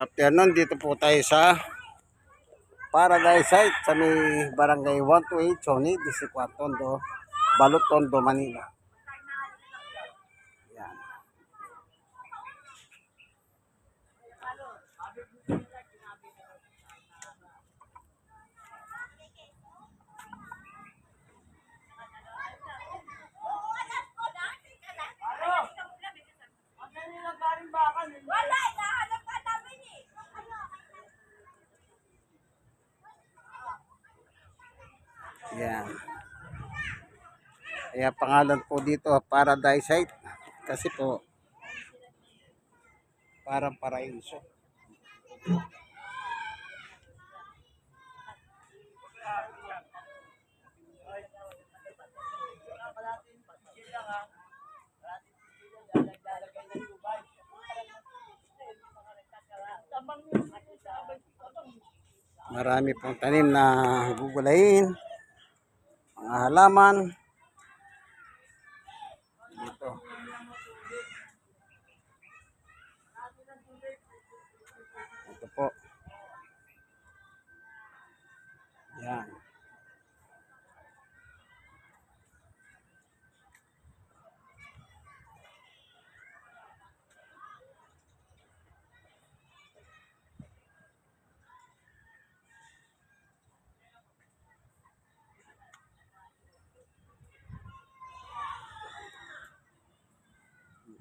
Afternoon, dito po tayo sa Paradise Site sa may Barangay 128, Choni, District 1, Tondo, Balot, Tondo, Manila. Yan. Yan. Kaya pangalan po dito Paradise Site kasi po parang paraiso. Marami pong tanim na gugulayin, mga halaman dito. Ito po. Yan.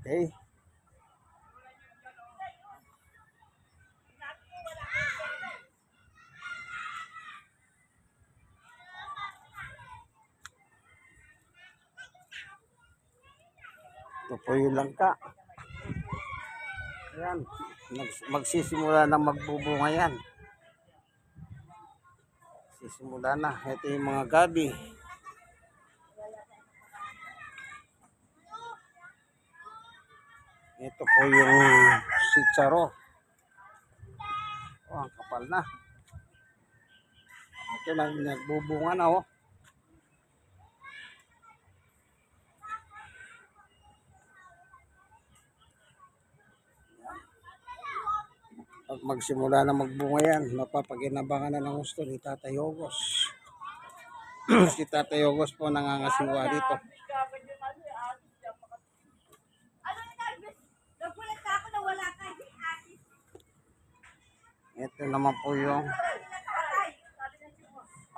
Okay. Ito po yung langka. Ayan. Magsisimula na magbubunga yan. Sisimula na. Ito yung mga gabi. Ito po yung sitsaro. Oh, ang kapal na. Ito na nagbubunga na oh. Pag magsimula na magbunga yan, mapapaginabangan na ng gusto ni Tatay Ogos. Si Tatay Ogos po nangangasiwa dito. Ito naman po yung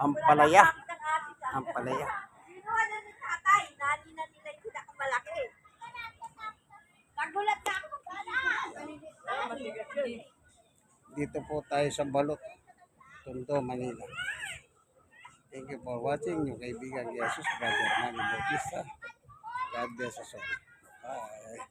ampalaya. Ampalaya. Dito po tayo sa Balot, Tondo, Manila. Thank you for watching. Yung kaibigan Jesus, Brother Manny Bautista. God bless us all. Bye.